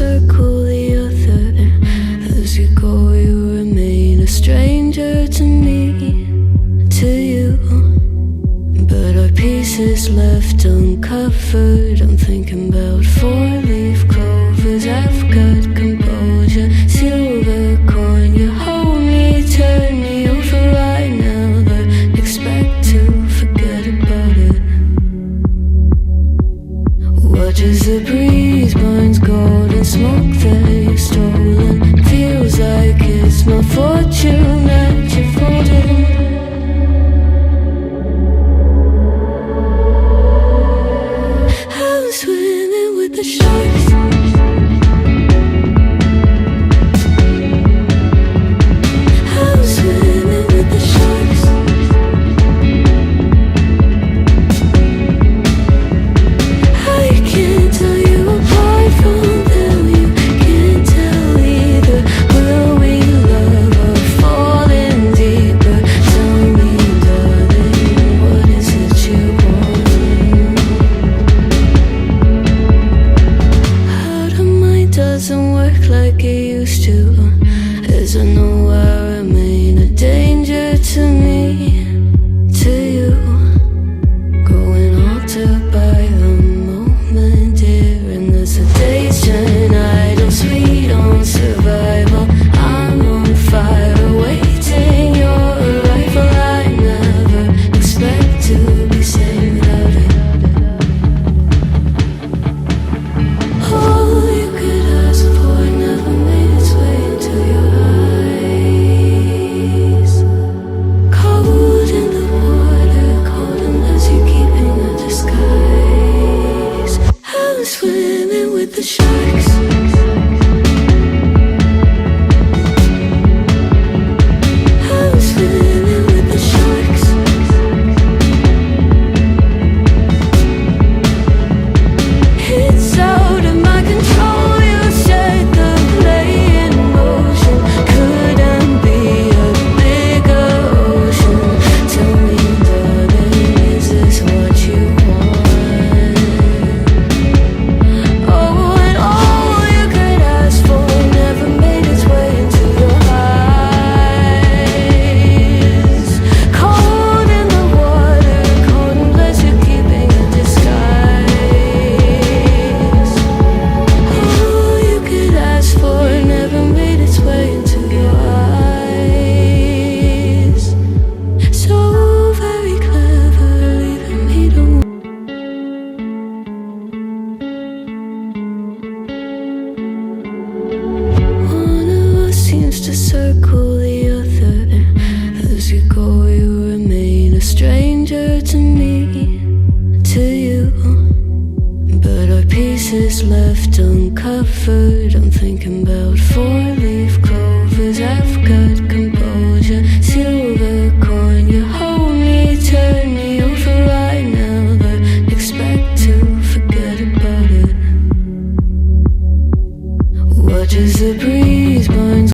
circle the other. As you go, you remain a stranger to me, to you. But our pieces left uncovered. I'm thinking about four-leaf clovers. I've got composure, silver coin. You hold me, turn me over right now, but expect to forget about it. Watches the breeze, burns golden smoke that you've stolen. Feels like it's my fortune that you're folding. I'm swimming with the sharks. I'm swimming with the sharks. I can't tell you apart from them. You can't tell either. Will we love or fall in deeper? Tell me, darling, what is it you want? How the mind doesn't work like it used to. As I know I remain a danger to me, to you. Growing altered by the moment, dear. And as the days turn idle, sweet on survival, I'm on fire, waiting your arrival. I never expect to be saved without it. All you could ask for never made its way into your eyes. Cold in the water, cold unless you're keeping a disguise. I'm swimming with the sharks. I'm swimming with the sharks. It's out of my control. You set the play in motion. Couldn't be a bigger ocean. Tell me, darling, is this what you want? Oh, and all you could ask for never made its way into your eyes. Cold in the water, cold unless you're keeping a disguise. All you could ask for never made its way into your eyes. So very clever, leaving me to one of us seems to circle the other. As you go, you remain a stranger to me, to you. But our pieces left uncovered. I'm thinking about four-leaf clovers. I've got